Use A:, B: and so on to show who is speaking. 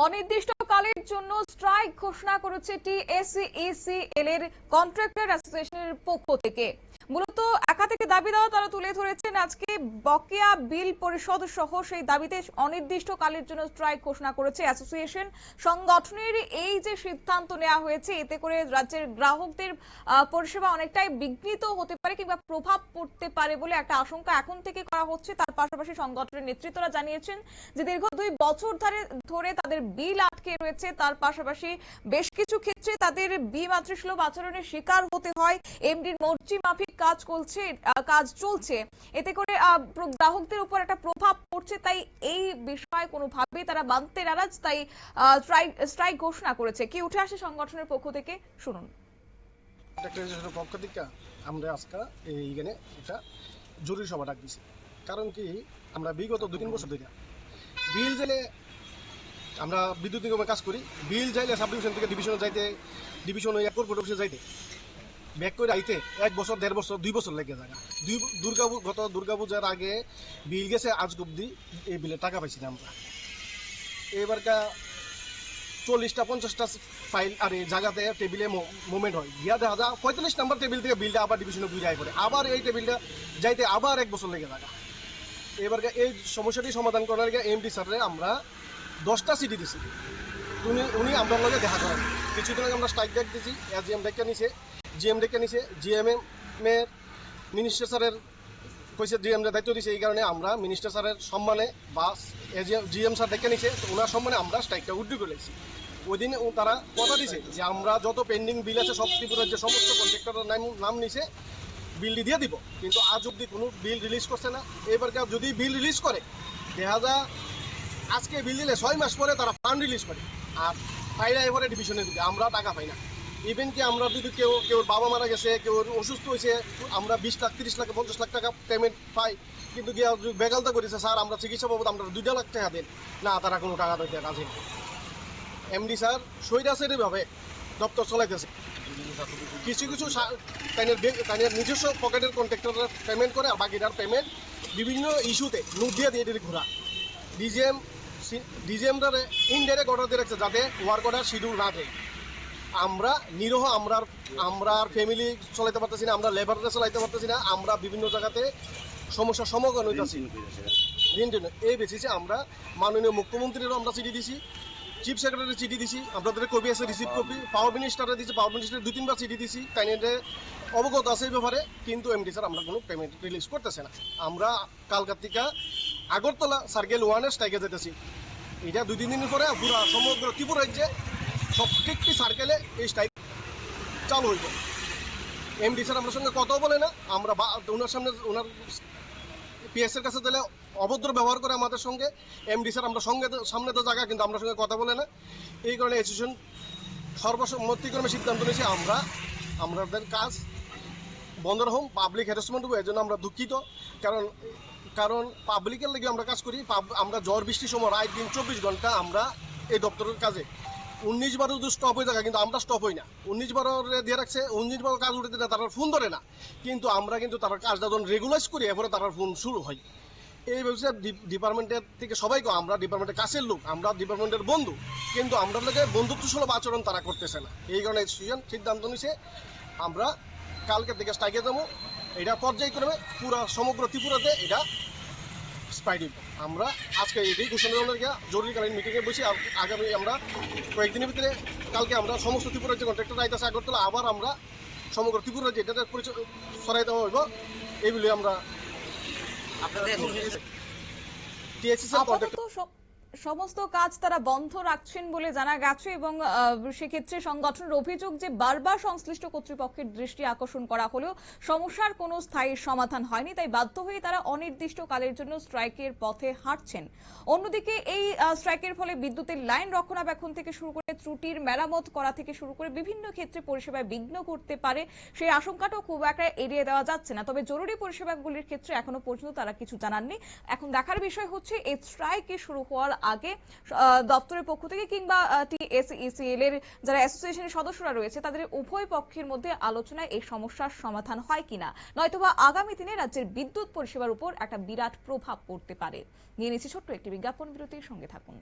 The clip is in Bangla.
A: অনির্দিষ্টকালের জন্য স্ট্রাইক ঘোষণা করেছে টিএসইসিএল এর কন্ট্রাক্টর অ্যাসোসিয়েশনের পক্ষ থেকে। মূলত একাধিক দাবি দাওয়া তারা তুলে ধরেছেন। আজকে বকেয়া বিল পরিশোধ সহ সেই দাবিতে অনির্দিষ্টকালের জন্য স্ট্রাইক ঘোষণা করেছে অ্যাসোসিয়েশন। সংগঠনের এই যে সিদ্ধান্ত নেওয়া হয়েছে, এতে করে রাজ্যের গ্রাহকদের পরিষেবা অনেকটাই বিঘ্নিত হতে পারে কিংবা প্রভাব পড়তে পারে বলে একটা আশঙ্কা এখন থেকে করা হচ্ছে। তার পাশাপাশি সংগঠনের নেতৃত্বরা জানিয়েছেন যে দীর্ঘ 2 বছর ধরে তাদের বিল আটকে রয়েছে। তার পাশাপাশি বেশ কিছু ক্ষেত্রে তাদের বিমাতৃসুলভ আচরণের শিকার হতে হয়। এমডির মর্জি মাফিক কাজ চলছে, এতে করে গ্রাহকদের উপর একটা প্রভাব পড়ছে। তাই এই বিষয়ে কোনোভাবেই তারা মানতে নারাজ, তাই স্ট্রাইক ঘোষণা করেছে। কি উঠে আসে সংগঠনের পক্ষ থেকে, শুনুন।
B: পক্ষ থেকে আমরা আজকে এইখানে একটা জরুরি সভা ডাক দিছি। কারণ কি, আমরা বিগত 2-3 বছর ধরে বিল জেলে আমরা বিদ্যুৎ নিগমে কাজ করি। বিল যাইলে সাব ডিভিশন থেকে ডিভিশনে যাইতে, ডিভিশন কর্পোরেট অফিসে যাইতে ব্যাক করে আইতে 1 বছর, 1.5 বছর, 2 বছর লেগে যায়। গত দুর্গাপূজার আগে বিল গেছে, আজ অব্দি এই বিলের টাকা পাইছি না আমরা। এবারকা 40টা 50টা ফাইল আর এই জায়গাতে টেবিলে মুভমেন্ট হয়, গিয়া দেখা যায় 45 নম্বর টেবিল থেকে বিলটা আবার ডিভিশনে ঘুরে আয় পড়ে, আবার এই টেবিলটা যাইতে আবার 1 বছর লেগে যায়। এবারকা এই সমস্যাটি সমাধান করার আগে এমডি স্যারের আমরা 10টা চিঠি দিছি। উনি আমরা লগে দেখা করেন। কিছুদিন আগে আমরা স্ট্রাইক ডাক দিয়েছি, জিএম ডেকে নিছে, জিএমএম এর মিনিস্টার স্যারের কইছে, জিএম এর দায়িত্ব দিয়েছে। এই কারণে আমরা মিনিস্টার স্যারের সম্মানে বা জিএম স্যার ডেকে নিছে, তো ওনার সম্মানে আমরা স্ট্রাইকটা উইথড্র করেছি। ওই দিন তারা কথা দিছে যে আমরা যত পেন্ডিং বিল আছে সব ত্রিপুরার যে সমস্ত কন্ট্রাক্টরের নাম নিছে বিলটি দিয়ে দিব, কিন্তু আজ অব্দি কোনো বিল রিলিজ করছে না। এবারকার যদি বিল রিলিজ করে, দেখা যায় আজকে বিল দিলে 6 মাস পরে তারা ফান্ড রিলিজ করে, আর ফাইলা এবারে ডিভিশনে দিবে, আমরা টাকা পাই না। ইভেন কি আমরা যদি কেউ বাবা মারা গেছে, কেউ অসুস্থ হয়েছে, আমরা 20 লাখ, 30 লাখ, 50 লাখ টাকা পেমেন্ট পাই, কিন্তু গিয়ে বেগালতা করেছে, স্যার আমরা চিকিৎসা বাবদ আমরা 2 লাখ টাকা দেন না, তারা কোনো টাকা দিতে রাজি না। এমডি স্যার সৈরাসের ভাবে দপ্তর চলাইতেছে। কিছু তাদের নিজস্ব পকেটের কন্ট্রাক্টররা পেমেন্ট করে, আর বাকিটার পেমেন্ট বিভিন্ন ইস্যুতে নোট দিয়ে ঘোরা। ডিজিএমরা ইনডাইরেক্ট অর্ডার দিয়ে রাখছে যাতে ওয়ার্ক অর্ডার শিডিউল না দেয়। আমরা নিরহ, আমরা ফ্যামিলি চলাইতে পারতেছি না, আমরা লেবাররা চলাইতে পারতেছি না, আমরা বিভিন্ন জায়গাতে সমস্যার সম্মুখীন হইতেছি। এই বেসিসে আমরা মাননীয় মুখ্যমন্ত্রীরও আমরা চিঠি দিছি, চিফ সেক্রেটারি চিঠি দিছি, আপনাদের কপি আছে, রিসিভ কপি, পাওয়ার মিনিস্টারে দিছি, পাওয়ার মিনিস্টার 2-3 বার চিঠি দিছি, তাইনে অবগত আছে এই ব্যাপারে, কিন্তু এমডি স্যার আমরা কোনো পেমেন্ট রিলিজ করতেছে না। আমরা কালকার থেকে আগরতলা সার্কেল 1-এর স্ট্রাইকে যেতেছি। এটা 2-3 দিনের পরে পুরা সমগ্র ত্রিপুরা রাজ্যে প্রত্যেকটি সার্কেলে এই স্ট্রাইক চালু হইব। এমডি স্যার আমার সঙ্গে কথাও বলে না, আমরা ওনার সামনে, ওনার পিএস এর কাছে দিলে অভদ্র ব্যবহার করে আমাদের সঙ্গে। এমডি স্যার আমরা সামনে তো জায়গা, কিন্তু আমরা সঙ্গে কথা বলে না। এই কারণে অ্যাসোসিয়েশন সর্বসম্মতিক্রমে সিদ্ধান্ত নিয়েছি আমাদের কাজ বন্ধ রাখুন, পাবলিক হ্যারাসমেন্ট হবে। এর জন্য আমরা দুঃখিত, কারণ পাবলিকের লেগে আমরা কাজ করি। আমরা ঝড় বৃষ্টির সময় রাত দিন 24 ঘন্টা আমরা এই দপ্তরের কাজে 19 বার যদি স্টপ হয়ে থাকে, কিন্তু আমরা স্টপ হই না। 19 বার দিয়ে রাখছে, 19 বার কাজ উঠে দিলে তারা ফোন ধরে না, কিন্তু আমরা তার কাজটা যখন রেগুলাইজ করি, এরপরে তার ফোন শুরু হয়। এই ব্যবসায় ডিপার্টমেন্টের থেকে সবাইকে, আমরা ডিপার্টমেন্টের কাছের লোক, আমরা ডিপার্টমেন্টের বন্ধু, কিন্তু আমরা লোকে বন্ধুত্বসুলভ আচরণ তারা করতেছে না। এই কারণে সিদ্ধান্ত নিছে আমরা কালকে থেকে স্ট্রাইকে যাবো। এটা পর্যায়ক্রমে পুরা সমগ্র ত্রিপুরাতে এটা স্প্রাইড হইব। আমরা আজকে এই ঘোষণা জরুরিকালীন মিটিংয়ে বসে আগামী আমরা কয়েকদিনের ভিতরে, কালকে আমরা সমস্ত ত্রিপুরার যে কন্ট্রাক্টর আইতেছে আগরতলা, আবার আমরা সমগ্র ত্রিপুরার যে এটাতে পরিচয় সরাই দেওয়া হইব। এইগুলি আমরা
A: সমস্ত কাজ তারা বন্ধ রাখছেন বলে জানা গেছে, এবং সেক্ষেত্রে সংগঠনের অভিযোগ যে বারবার সংশ্লিষ্ট কর্তৃপক্ষের দৃষ্টি আকর্ষণ করা হলেও সমস্যার কোনো স্থায়ী সমাধান হয়নি, তাই বাধ্য হয়ে তারা অনির্দিষ্টকালের জন্য স্ট্রাইকের পথে হাঁটছেন। অন্যদিকে এই স্ট্রাইকের ফলে বিদ্যুতের লাইন রক্ষণাবেক্ষণ থেকে শুরু করে ত্রুটির মেরামত করা থেকে শুরু করে বিভিন্ন ক্ষেত্রে পরিষেবায় বিঘ্ন ঘটতে পারে, সেই আশঙ্কাটাও খুব একটা এড়িয়ে দেওয়া যাচ্ছে না। তবে জরুরি পরিষেবাগুলির ক্ষেত্রে এখনো পর্যন্ত তারা কিছু জানাননি। এখন দেখার বিষয় হচ্ছে এই স্ট্রাইকে শুরু হওয়ার আগে দপ্তরের পক্ষ থেকে কিংবা টিএসইসিএল এর যারা অ্যাসোসিয়েশনের সদস্যরা রয়েছে তাদের উভয় পক্ষের মধ্যে আলোচনায় এই সমস্যার সমাধান হয় কিনা, নয়তোবা আগামী দিনে রাজ্যের বিদ্যুৎ পরিষেবার উপর একটা বিরাট প্রভাব পড়তে পারে। নিয়ে নিচ্ছি ছোট্ট একটি বিজ্ঞাপন বিরতির, সঙ্গে থাকুন।